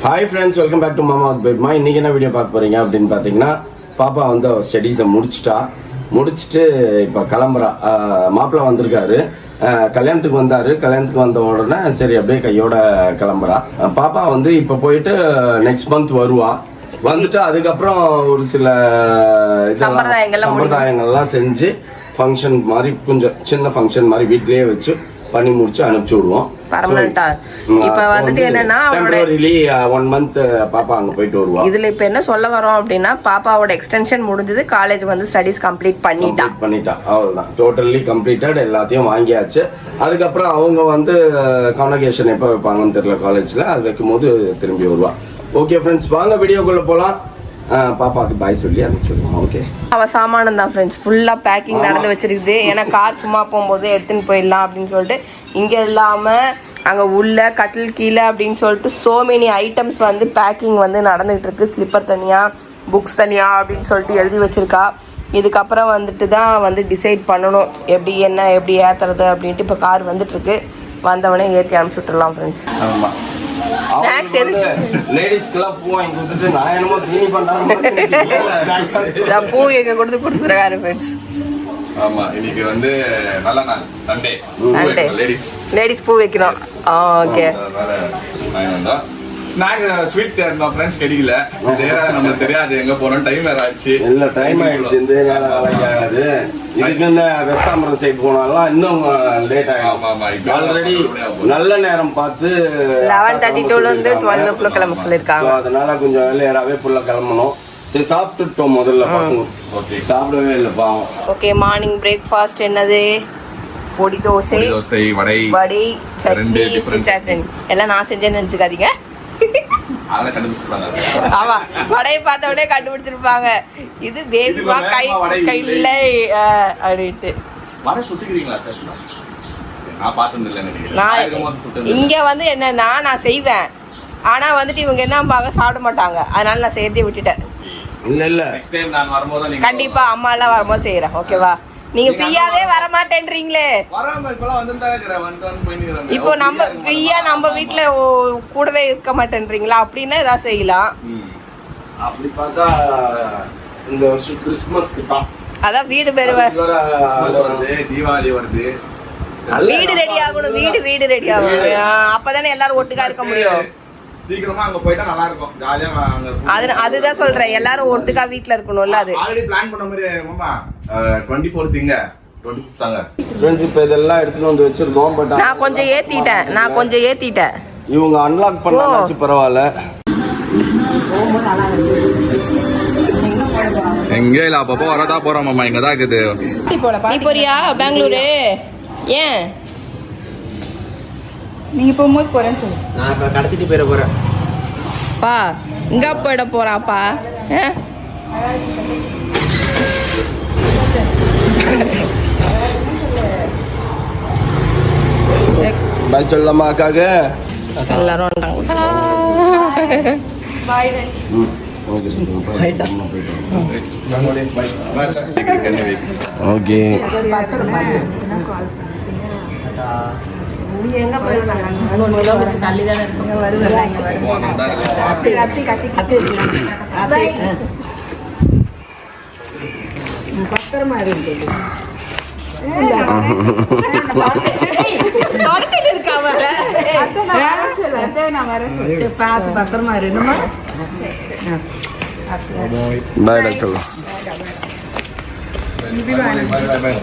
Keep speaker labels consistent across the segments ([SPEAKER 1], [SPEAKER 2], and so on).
[SPEAKER 1] Hi friends, welcome back to மாமா பேட்மா. இன்றைக்கி என்ன வீடியோ பார்க்க போகிறீங்க அப்படின்னு பார்த்தீங்கன்னா, பாப்பா வந்து ஸ்டடீஸை முடிச்சுட்டு இப்போ கிளம்புறா. மாப்பிள்ளை வந்திருக்காரு, கல்யாணத்துக்கு வந்தார். கல்யாணத்துக்கு வந்த உடனே சரி அப்படியே கையோட கிளம்புறா. பாப்பா வந்து இப்போ போயிட்டு நெக்ஸ்ட் மந்த் வருவா. வந்துட்டு அதுக்கப்புறம் ஒரு சில சம்பிரதாயங்கள்லாம் செஞ்சு ஃபங்க்ஷன் மாதிரி, கொஞ்சம் சின்ன ஃபங்க்ஷன் மாதிரி வீட்லேயே வச்சு பண்ணி முடிச்சு அனுப்பிச்சி விடுவோம்.
[SPEAKER 2] பர்மனண்டா இப்ப வந்துட்டு என்னன்னா
[SPEAKER 1] டெம்பரரிலி 1 month பாப்பா அங்க போயிட்டு வருவா.
[SPEAKER 2] இதுல இப்ப என்ன சொல்ல வரோம் அப்படின்னா, பாப்பாவோட எக்ஸ்டென்ஷன் முடிஞ்சது, காலேஜ் வந்து ஸ்டடீஸ் கம்ப்ளீட் பண்ணிட்டா.
[SPEAKER 1] அவ்வளவுதான், டோட்டலி கம்ப்ளீட்டட், எல்லாத்தையும் வாங்கியாச்சு. அதுக்கப்புறம் அவங்க வந்து கான்வகேஷன் எப்போ வைப்பாங்கன்னு தெரியல காலேஜ்ல, அது வைக்கும் போது திரும்பி வருவா. ஓகே ஃப்ரெண்ட்ஸ், வாங்க வீடியோக்குள்ள போலாம். பாப்பாக்கு பாய் சொல்லி அனுப்பிச்சுடுவோம். ஓகே,
[SPEAKER 2] அவ சாமானம் தான் ஃப்ரெண்ட்ஸ் ஃபுல்லா பேக்கிங் நடந்து வச்சிருக்குது. ஏன்னா கார் சும்மா போகும்போது எடுத்துன்னு போயிடலாம் அப்படின்னு சொல்லிட்டு, இங்க இல்லாம அங்கே உள்ள கட்டில் கீழே அப்படின்னு சொல்லிட்டு சோ மெனி ஐட்டம்ஸ் வந்து பேக்கிங் வந்து நடந்துகிட்டு இருக்கு. ஸ்லிப்பர் தனியாக, புக்ஸ் தனியாக அப்படின்னு சொல்லிட்டு எழுதி வச்சிருக்கா. இதுக்கப்புறம் வந்துட்டு தான் வந்து டிசைட் பண்ணணும் எப்படி ஏற்றுறது அப்படின்ட்டு. இப்போ கார் வந்துட்டுருக்கு, வந்தவனே ஏற்றி அனுப்பிச்சு விட்டுடலாம் ஃப்ரெண்ட்ஸ்.
[SPEAKER 1] ஆமாம், ஸ்நாக்ஸ் எது லேடிஸ்க்குலாம் பூ வாங்கி கொடுத்துட்டு நான் என்னமோ தீனி பண்ணுறேன்.
[SPEAKER 2] பூ எங்கே கொடுத்துருக்காரு ஃப்ரெண்ட்ஸ்.
[SPEAKER 3] ஆமா, இன்னைக்கு வந்து நல்ல நாள், சண்டே.
[SPEAKER 2] லேடிஸ் பூ வைக்கணும். ஓகே,
[SPEAKER 3] ஸ்நாக் ஸ்வீட் இருந்தோம் ஃப்ரெண்ட்ஸ், கிடைக்கல. நமக்கு தெரியாது எங்க போறோம், டைம் வேற ஆயிடுச்சு.
[SPEAKER 1] இல்ல டைம் ஆயிடுச்சு, இந்த நேரம் வேலைக்கு ஆகாது. இதுக்குன்னு வெஸ்டாம்பரம் சைடு போனாலும் இன்னும் லேட் ஆகும். ஆல்ரெடி நல்ல நேரம் பார்த்து
[SPEAKER 2] 11:32 12 o'clock கிளம்ப சொல்லியிருக்காங்க.
[SPEAKER 1] அதனால கொஞ்சம் வேலையாவே ஃபுல்லா கிளம்பணும். சரி, சாப்பிட்டுட்டோம் முதல்ல பசங்க. ஓகே, சாப்பிடவே இல்லை பாவம்.
[SPEAKER 2] ஓகே, மார்னிங் பிரேக்ஃபாஸ்ட் என்னது? பொடி தோசை, வடை, சட்னி, சட்னி எல்லாம் நான் செஞ்சேன்னு நினைச்சுக்காதீங்க. ஆமா, வடையை பார்த்த உடனே கண்டுபிடிச்சிருப்பாங்க, இது பேபிமா கையில அப்படின்ட்டு. இங்க வந்து என்னன்னா, நான் செய்வேன், ஆனா வந்துட்டு இவங்க என்ன சாப்பிட மாட்டாங்க, அதனால நான் செய்யறதே விட்டுட்டேன்.
[SPEAKER 1] இல்ல
[SPEAKER 2] கண்டிப்பா அம்மா எல்லாம் வரும்போது செய்யறேன். ஓகேவா? நீங்க ஃப்ரீயாவே வர மாட்டேன்றீங்களே. இப்போ நம்ம ஃப்ரீயா நம்ம வீட்ல கூடவே இருக்க மாட்டேன்றீங்களா? அப்படின்னா ஏதாவது செய்யலாம்.
[SPEAKER 1] அப்படி பார்த்தா இந்த வருஷம் கிறிஸ்மஸ்க்கு தான்,
[SPEAKER 2] அதான் வீடு பேரு
[SPEAKER 3] தீபாவளி வருது,
[SPEAKER 2] வீடு ரெடி ஆகணும். வீடு ரெடி ஆகணும், அப்பதானே எல்லாரும் ஒட்டுக்கா இருக்க முடியும்.
[SPEAKER 3] சீக்கிரமா அங்க போய்ட்டா நல்லா இருக்கும், ஜாலியா.
[SPEAKER 2] அதுதான் சொல்றேன், எல்லாரும் ஒட்டுக்கா வீட்ல இருக்கணும்ல. அது
[SPEAKER 3] ஆல்ரெடி பிளான் பண்ண மாதிரி மாமா. 24th 25th தாங்க
[SPEAKER 1] ஃப்ரெண்ட்ஸ். இப்போ இதெல்லாம் எடுத்துட்டு வந்து வச்சிருக்கோம். பட்
[SPEAKER 2] நான் கொஞ்சம் ஏத்திட்டேன்.
[SPEAKER 1] இவங்க அன்லாக் பண்ணாச்சு, பரவாயில்ல.
[SPEAKER 3] எங்க இல்ல, அப்பப்போ வரதா போறோம் மாமா, இங்க தான் இருக்குது.
[SPEAKER 2] நீ போறியா பெங்களூரு? ஏன்
[SPEAKER 4] நீங்க போகும்போது போறேன்னு சொல்லு.
[SPEAKER 5] நான் இப்ப கடத்திட்டு போயிட போறேன்.
[SPEAKER 2] பா இங்க போயிட போறாப்பா.
[SPEAKER 1] பாய் சொல்லலாமா அக்காக்கு?
[SPEAKER 2] எல்லாரும்
[SPEAKER 1] ஓகே.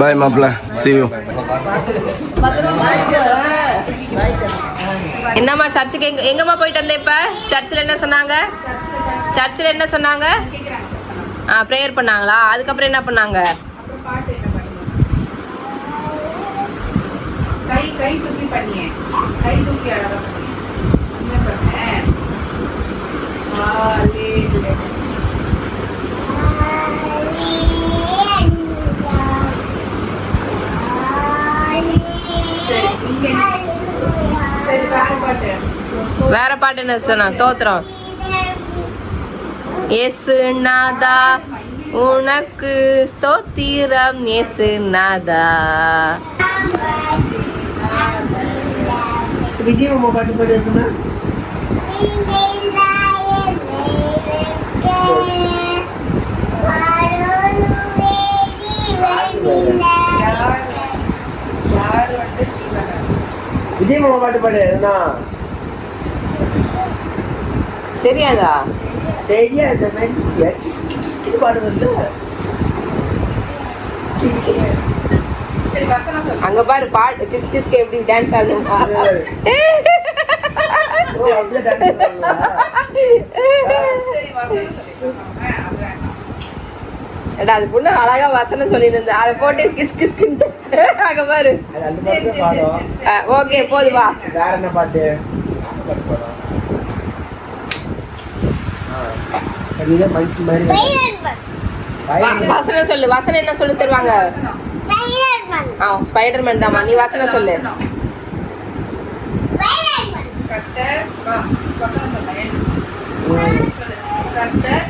[SPEAKER 1] பாய் மாப்பிள்ள, see you.
[SPEAKER 2] என்னம்மா சர்ச்சுக்கு எங்கம்மா போயிட்டு வந்தேன்? இப்ப சர்ச்சில் என்ன சொன்னாங்க? ப்ரேயர் பண்ணாங்களா? அதுக்கப்புறம் என்ன பண்ணாங்க?
[SPEAKER 4] கை தூக்கி பண்ணியேன், கை தூக்கி அழகா
[SPEAKER 2] வேற பாட்டு என்ன சொன்னா? தோத்திரம். இயேசுநாதா உனக்கு ஸ்தோத்திரம், இயேசுநாதா.
[SPEAKER 5] விஜய் பாட்டு பாடுதுன்னா விஜய் மாமா பாட்டு பாடு எதுனா
[SPEAKER 2] தெரியாதா?
[SPEAKER 5] தெரியாது கிஸ்கின்னு பாடுவதில்ல கிஸ்
[SPEAKER 4] சரி வசனம் சொல்லு.
[SPEAKER 2] அங்க பாரு பாட்டு கிஸ் கிஸ்க்கு எப்படி டான்ஸ் ஆடணும் பாரு.
[SPEAKER 5] ஓ அப்படியே டான்ஸ் பண்ணுவா
[SPEAKER 4] சரி வசனம் சொல்லு. அப்புறம்
[SPEAKER 2] ஏடா அது பொண்ணு அழகா வசனம் சொல்லிட்டு இருந்தா அதை போட்டு கிஸ் கிஸ்கின்ட்டு அங்க பாரு.
[SPEAKER 5] அது அந்த பாட்டு தான் பாடும்
[SPEAKER 2] ஓகே போது வா.
[SPEAKER 5] வேற என்ன பாட்டு நீதான் மங்கி மாதிரி
[SPEAKER 2] வசனம் சொல்லு. வசனம் என்ன சொல்லி தருவாங்க? ஸ்பைடர்மேன் தாமா. நீ வசனம் சொல்லு.
[SPEAKER 4] கர்த்தர் வசனம் சொன்னேன். சொல்லு. கர்த்தர்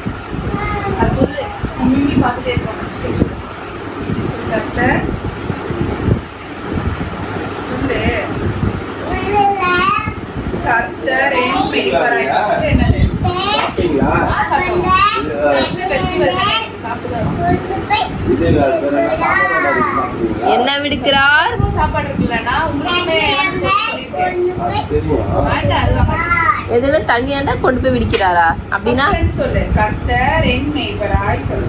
[SPEAKER 4] அது சொல்லு. மிம்மி பார்த்துட்டே இருக்கோம். கர்த்தர் சொல்லு. கர்த்தர் என் பெரியவராய். First என்னது?
[SPEAKER 1] சாப்பிட்டீங்களா?
[SPEAKER 4] சாப்பிட்டோம். ஃபெஸ்டிவல் சாப்பிடுறோம்.
[SPEAKER 1] சாப்பிட்டீங்களா?
[SPEAKER 2] என்ன விடுக்கிறார்?
[SPEAKER 4] சாப்பாடு இருக்குல்லனா உங்களுக்குமே சொல்லிருக்கேன்.
[SPEAKER 1] அது தெரியும்.
[SPEAKER 4] வேண்டாம் அது வாங்க.
[SPEAKER 2] எதுல தண்ணியாண்டா கொண்டு போய் விடிக்கிறாரா அப்படின்னா?
[SPEAKER 4] First ல சொல்லு. கர்த்தர் என் மேய்ப்பராய் சொல்லு.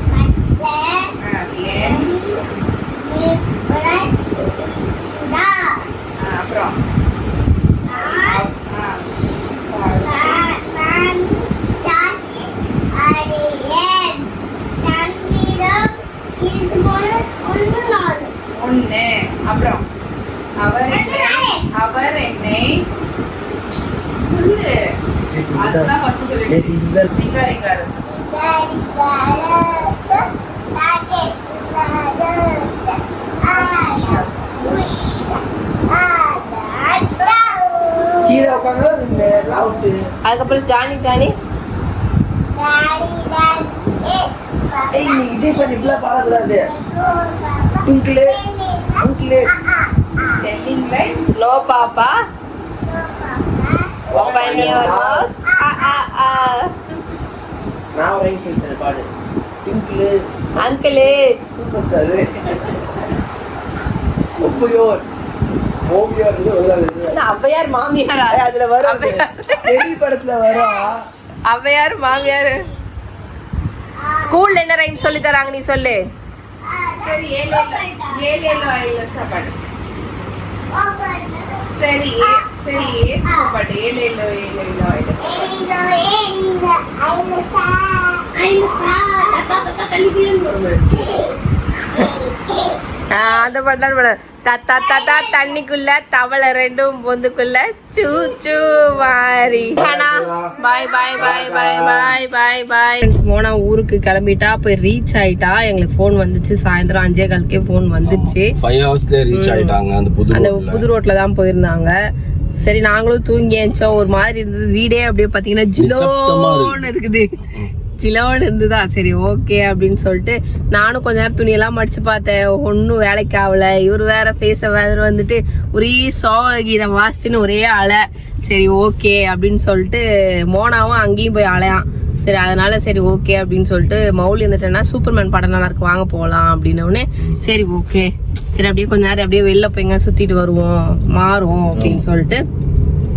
[SPEAKER 4] என் அப்புறம் ஒண்ணு அப்புறம் அவர் என்னை சொல்லு. அதுதான் first சொல்லிட்டு. ரிங்கா
[SPEAKER 5] கீழே உட்காந்து லவுட்டு
[SPEAKER 2] அதுக்கப்புறம் ஜானி ஜானி
[SPEAKER 5] ஏய் நீ விஜய் பண்ணி இப்படிலாம் பாடக்கூடாது டிங்கிளே அங்கிளே
[SPEAKER 4] telling lies.
[SPEAKER 2] ஸ்லோ பாப்பா open your mouth.
[SPEAKER 5] நான் ஒரு சொல்லிட்டேன் பாடு டிங்கிளே
[SPEAKER 2] அங்கிளே
[SPEAKER 5] சூப்பர் ஸ்டார் ஒப்பையோர் ஓவியர் இது வருது
[SPEAKER 2] ஔவையார் மாமியாரா?
[SPEAKER 5] அதுல வரும்
[SPEAKER 2] ஔவையார்.
[SPEAKER 5] தெரி படத்துல வரும்
[SPEAKER 2] ஔவையார் மாமியார். ஸ்கூல்ல என்ன ரைம் சொல்லி தராங்க நீ சொல்லு.
[SPEAKER 4] சரி ஏழு ஆயில சாப்பாடு. சரி சாப்பாடு ஏழு ஆயில
[SPEAKER 2] அந்த பாட்டு தத்தா தண்ணிக்குள்ள தவளை ரெண்டும் பொந்துக்குள்ள சூ சூ மாறி. பாய் பாய் பாய் பாய் பாய் பாய் பாய். மோனா ஊருக்கு கிளம்பிட்டா போய் ரீச் ஆயிட்டா. எங்களுக்கு ஃபோன் வந்துச்சு சாயந்தரம் 5:15 ஃபோன் வந்துச்சு.
[SPEAKER 1] 5 ஹவர்ஸ்ல ரீச் ஆயிட்டாங்க அந்த
[SPEAKER 2] புது ரோட்ல தான் போயிருந்தாங்க. சரி நாங்களும் தூங்கி ஏஞ்சோம். ஒரு மாதிரி இருந்தது வீடே. அப்படியே பாத்தீங்கன்னா ஜிலோன்னு இருக்குது. சிலோன்னு இருந்துதா. சரி ஓகே அப்படின்னு சொல்லிட்டு நானும் கொஞ்ச நேரம் துணியெல்லாம் மடிச்சு பார்த்தேன். ஒன்றும் வேலைக்கு ஆகல. இவர் வேற ஃபேஸை வேற வந்துட்டு ஒரே சோக கீதம் வாசிச்சுன்னு ஒரே அலை. சரி ஓகே அப்படின்னு சொல்லிட்டு மோனாவும் அங்கேயும் போய் அலையான். சரி அதனால சரி ஓகே அப்படின்னு சொல்லிட்டு மௌலி இருந்துட்டேன்னா சூப்பர்மேன் படம் நல்லா இருக்கு வாங்க போகலாம் அப்படின்னோடனே சரி ஓகே சரி அப்படியே கொஞ்ச நேரம் அப்படியே வெளில போய்ங்க சுத்திட்டு வருவோம் மாறும் அப்படின்னு சொல்லிட்டு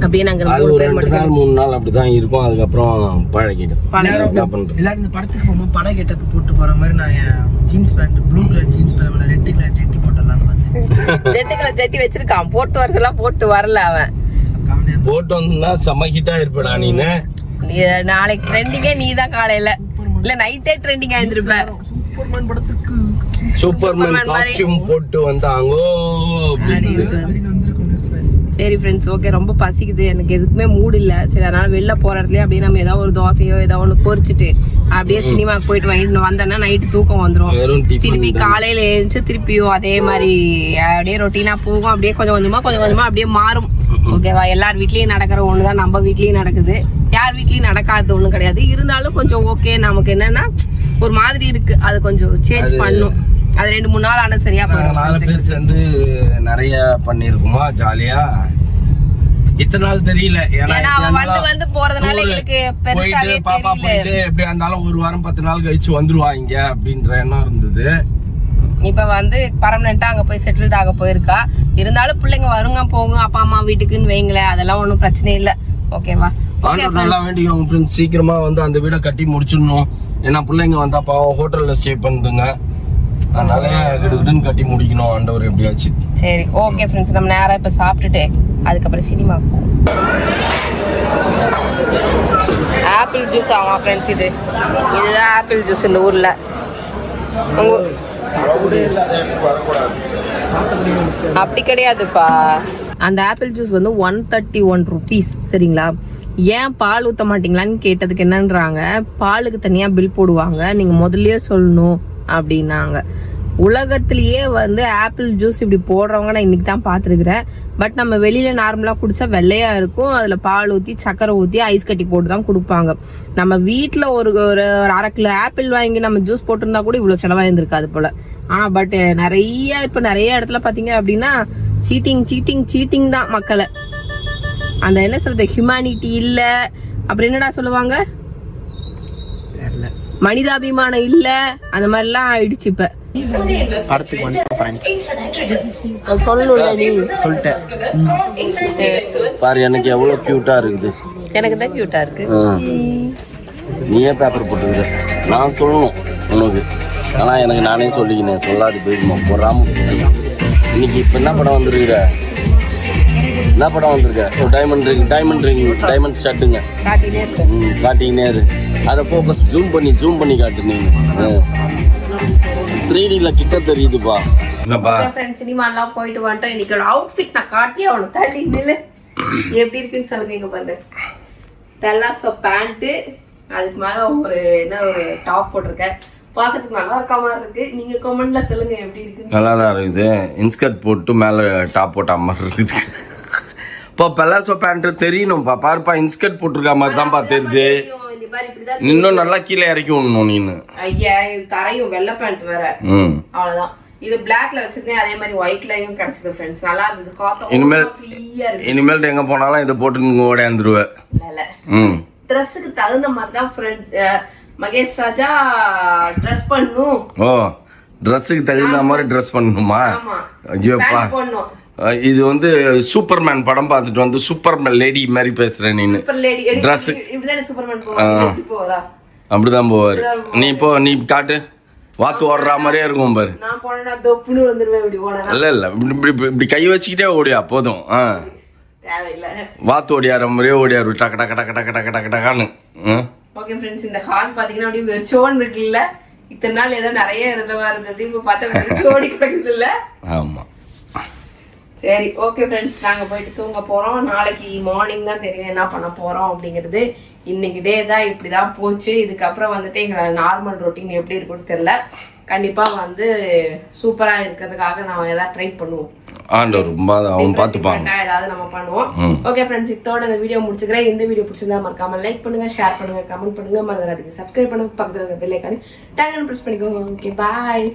[SPEAKER 2] அப்படியே நாங்க 3 பேர் மட்டும்
[SPEAKER 1] 3 நாள் அப்படிதான் இருக்கும். அதுக்கப்புறம் பழகிடும்.
[SPEAKER 5] எல்லாரும் இந்த படத்துக்கு போகும்போது படம் கெட்டப்பு போட்டு போற மாதிரி நான் என் jeans pant blue colour jeans pant red colour ஜெட்டி போட்டலாம்னு பார்த்தேன்.
[SPEAKER 2] ஜெட்டு கலர் ஜெட்டி வச்சிருக்கான். போட்டு வரலாம் போட்டு வரல அவன்.
[SPEAKER 1] போட்டு வந்தா செம்ம ஹிட்டா இருப்படா நீனு.
[SPEAKER 2] நாளைக்கு ட்ரெண்டிங்கே நீ தான் காலையில இல்ல நைட்டே ட்ரெண்டிங் ஆயிருந்திருப்ப.
[SPEAKER 5] சூப்பர்மேன் படத்துக்கு
[SPEAKER 1] சூப்பர்மேன் காஸ்டியூம் போட்டு வந்தாங்கோ அப்படின்னு
[SPEAKER 5] வந்திருக்கும்.
[SPEAKER 2] சரி ஃப்ரெண்ட்ஸ் ஓகே ரொம்ப பசிக்குது. எனக்கு எதுக்குமே மூடு இல்லை. சரி அதனால வெளில போற இடத்துல அப்படியே நம்ம ஏதாவது ஒரு தோசையோ ஏதாவது ஒன்று பொரிச்சிட்டு அப்படியே சினிமாக்கு போயிட்டு வாங்கிட்டு வந்தோன்னா நைட்டு தூக்கம் வந்துடும். திருப்பி காலையில எழுந்துச்சு திருப்பியும் அதே மாதிரி அப்படியே ரொட்டீனா போகும். அப்படியே கொஞ்சம் கொஞ்சமா அப்படியே மாறும். ஓகேவா? எல்லார் வீட்லயும் நடக்கிற ஒண்ணுதான் நம்ம வீட்லயும் நடக்குது. யார் வீட்லயும் நடக்காதது ஒண்ணும் கிடையாது. இருந்தாலும் கொஞ்சம் ஓகே நமக்கு என்னன்னா ஒரு மாதிரி இருக்கு. அது கொஞ்சம் சேஞ்ச் பண்ணும். அது 2-3 நாள் ஆனா சரியா போயிடும்.
[SPEAKER 1] 4 பேர் சேர்ந்து நிறைய பண்ணிருக்குமா ஜாலியா. இத்தனை நாள் தெரியல. ஏன்னா
[SPEAKER 2] ஏன்னா அவ வந்து போறதுனால எங்களுக்கு பெருசாவே
[SPEAKER 1] பாப்பா போயிட்டு எப்படியா இருந்தாலும் 1 வாரம் 10 நாள் கழிச்சு வந்துருவாங்க அப்படின்ற எண்ணம் இருந்தது.
[SPEAKER 2] இப்ப வந்து பர்மனெண்டா அங்க போய் செட்டில்ட் ஆக போயிருக்கா. இருந்தாலும் பிள்ளைங்க வருங்க போங்க அப்பா அம்மா வீட்டுக்குன்னு வைங்களேன், அதெல்லாம் ஒன்றும் பிரச்சனை இல்லை. ஓகேவா?
[SPEAKER 1] நல்லா வேண்டிக்கோங்க ஃப்ரெண்ட்ஸ், சீக்கிரமா வந்து அந்த வீடை கட்டி முடிச்சிடணும். ஏன்னா பிள்ளைங்க வந்தா பாவம் ஹோட்டல்ல ஸ்டே பண்ணுதுங்க, அதனால கிடுன்னு கட்டி முடிக்கணும் ஆண்டவர் எப்படியாச்சு.
[SPEAKER 2] சரி ஓகே ஃப்ரெண்ட்ஸ், நம்ம நேரா இப்ப சாப்பிட்டுட்டு அதுக்கப்புறம் சினிமா போவோம். ஆப்பிள் ஜூஸ் ஆமா ஃப்ரெண்ட்ஸ், இதுதான் ஆப்பிள் ஜூஸ் இந்த ஊர்ல. அப்படி கிடையாதுப்பா, அந்த ஆப்பிள் ஜூஸ் வந்து 131 rupees. சரிங்களா? ஏன் பால் ஊற்ற மாட்டீங்களான்னு கேட்டதுக்கு என்னன்றாங்க, பாலுக்கு தனியா பில் போடுவாங்க, நீங்க முதல்லயே சொல்லணும் அப்படின்னாங்க. உலகத்திலேயே வந்து ஆப்பிள் ஜூஸ் இப்படி போடுறவங்க நான் இன்னைக்கு தான் பார்த்துருக்குறேன். பட் நம்ம வெளியில நார்மலா குடிச்சா வெள்ளையா இருக்கும், அதுல பால் ஊற்றி சக்கரை ஊற்றி ஐஸ் கட்டி போட்டு தான் கொடுப்பாங்க. நம்ம வீட்டில் ஒரு 1/2 கிலோ ஆப்பிள் வாங்கி நம்ம ஜூஸ் போட்டிருந்தா கூட இவ்வளோ செலவாயிருந்திருக்காது போல. ஆனா பட் இப்ப நிறைய இடத்துல பாத்தீங்க அப்படின்னா சீட்டிங் தான் மக்களை. அந்த என்ன சொல்றது, ஹியூமானிட்டி இல்ல, அப்புறம் என்னடா சொல்லுவாங்க, மனிதாபிமானம் இல்ல, அந்த மாதிரிலாம் ஆயிடுச்சு. இப்ப
[SPEAKER 5] படத்துக்கு வந்து
[SPEAKER 2] சொல்லணும்ல நீ
[SPEAKER 5] சொல்லிட்டேன்
[SPEAKER 1] பாரு, எனக்கு எவ்வளவு கியூட்டா இருக்குது.
[SPEAKER 2] எனக்கு தான் கியூட்டா இருக்கு.
[SPEAKER 1] நீயே பேப்பர் போட்டுருக்க, நான் சொல்லணும் உனக்கு. ஆனா எனக்கு நானே சொல்லிக்கினேன், சொல்லாது போயிடுமா போடாம. இன்னைக்கு இப்ப என்ன படம் வந்திருக்கிற, என்ன படம் வந்திருக்க? டைமண்ட் ஸ்டார்ட்டுங்க காட்டினே இரு. அதை ஃபோக்கஸ் ஜூம் பண்ணி காட்டு. நீங்க 3Dல கிட்ட தெரியுதுப்பா. என்னப்பா
[SPEAKER 2] சினிமா எல்லாம் போயிட்டு வந்துட்டோம். இன்னைக்கு அவுட்ஃபிட் நான் காட்டி அவனுக்கு தள்ளி நில்லு எப்படி இருக்குன்னு சொல்லுங்க. இங்க பாருங்க, பெல்லாசோ பேண்ட், அதுக்கு மேல ஒரு டாப் போட்டிருக்கேன். பாக்கிறதுக்கு நல்லா இருக்க மாதிரி இருக்கு. நீங்க கமெண்ட்ல சொல்லுங்க எப்படி இருக்கு.
[SPEAKER 1] நல்லா தான் இருக்குது. இன்ஸ்கர்ட் போட்டு மேல டாப் போட்ட மாதிரி இருக்குது. இப்போ பெல்லாசோ பேண்ட் தெரியணும்ப்பா. பாருப்பா, இன்ஸ்கர்ட் போட்டிருக்க மாதிரி தான்ப்பா தெரியுது. இன்னும் நல்லா கீழே இறக்கி விடணும் நீனு.
[SPEAKER 2] ஐயா இது தரையும் வெள்ளை பேண்ட் வேற. அவ்வளவுதான். இது பிளாக்ல வச்சிருக்கேன், அதே மாதிரி ஒயிட்லயும் கிடைச்சது ஃப்ரெண்ட்ஸ். நல்லா இருந்தது. காத்தோம்
[SPEAKER 1] இனிமேல் எங்க போனாலும் இதை போட்டு ஓடியாந்துருவேன்.
[SPEAKER 2] ட்ரெஸ்ஸுக்கு தகுந்த மாதிரி தான் ஃப்ரெண்ட் மகேஷ் ராஜா ட்ரெஸ் பண்ணும்.
[SPEAKER 1] ஓ, ட்ரெஸ்ஸுக்கு தகுந்த மாதிரி ட்ரெஸ் பண்ணணுமா? ஐயோப்பா, இது வந்து சூப்பர்மேன் படம் பார்த்துட்டு வந்து சூப்பர்மேன் லேடி மாதிரி பேசுறேன் நீ. ட்ரெஸ் அப்படிதான் போவாரு. நீ காட்டு, வாத்து ஓடுற மாதிரியே இருக்கும் பாரு. இல்ல இப்படி கை வச்சுக்கிட்டே ஓடியா போதும். வாத்து ஓடியார மாதிரியே ஓடியாரு டக்கு டக்கு டக்கு டக்கு டக்கு டக்கு டக்கான்னு.
[SPEAKER 2] ஓகே ஃப்ரெண்ட்ஸ், இந்த ஹால் பாத்தீங்கன்னா அப்படியே வெறிச்சோன்னு இருக்குல்ல. இத்தனை நாள் ஏதோ நிறைய இருந்தவா இருந்தது, இப்ப பார்த்தா வெறிச்சோடி கிடக்குது இல்ல.
[SPEAKER 1] ஆமா.
[SPEAKER 2] சரி ஓகே ஃப்ரெண்ட்ஸ், நாங்க போயிட்டு தூங்க போறோம். நாளைக்கு மார்னிங் தான் தெரியும் என்ன பண்ண போறோம் அப்படிங்கிறது. இன்னைக்கு டே தான் இப்படிதான் போச்சு. இதுக்கப்புறம் வந்துட்டு எங்க நார்மல் ரொட்டீன் எப்படி இருக்குன்னு தெரியல. கண்டிப்பா வந்து சூப்பரா இருக்கிறதுக்காக நான் ஏதாவது ட்ரை பண்ணுவோம்.
[SPEAKER 1] அவன் பார்த்துப்பாங்க,
[SPEAKER 2] ஏதாவது நம்ம பண்ணுவோம். ஓகே ஃப்ரெண்ட்ஸ், இதோட இந்த வீடியோ முடிச்சுக்கிறேன். இந்த வீடியோ பிடிச்சிருந்தா மறக்காம லைக் பண்ணுங்க, ஷேர் பண்ணுங்க, கமெண்ட் பண்ணுங்க, மறந்துடாதீங்க சப்ஸ்கிரைப் பண்ணுங்க, பக்கத்துல இருக்க பெல் ஐகானை டேங்க்னு பிரஸ் பண்ணிக்கோங்க. Okay bye.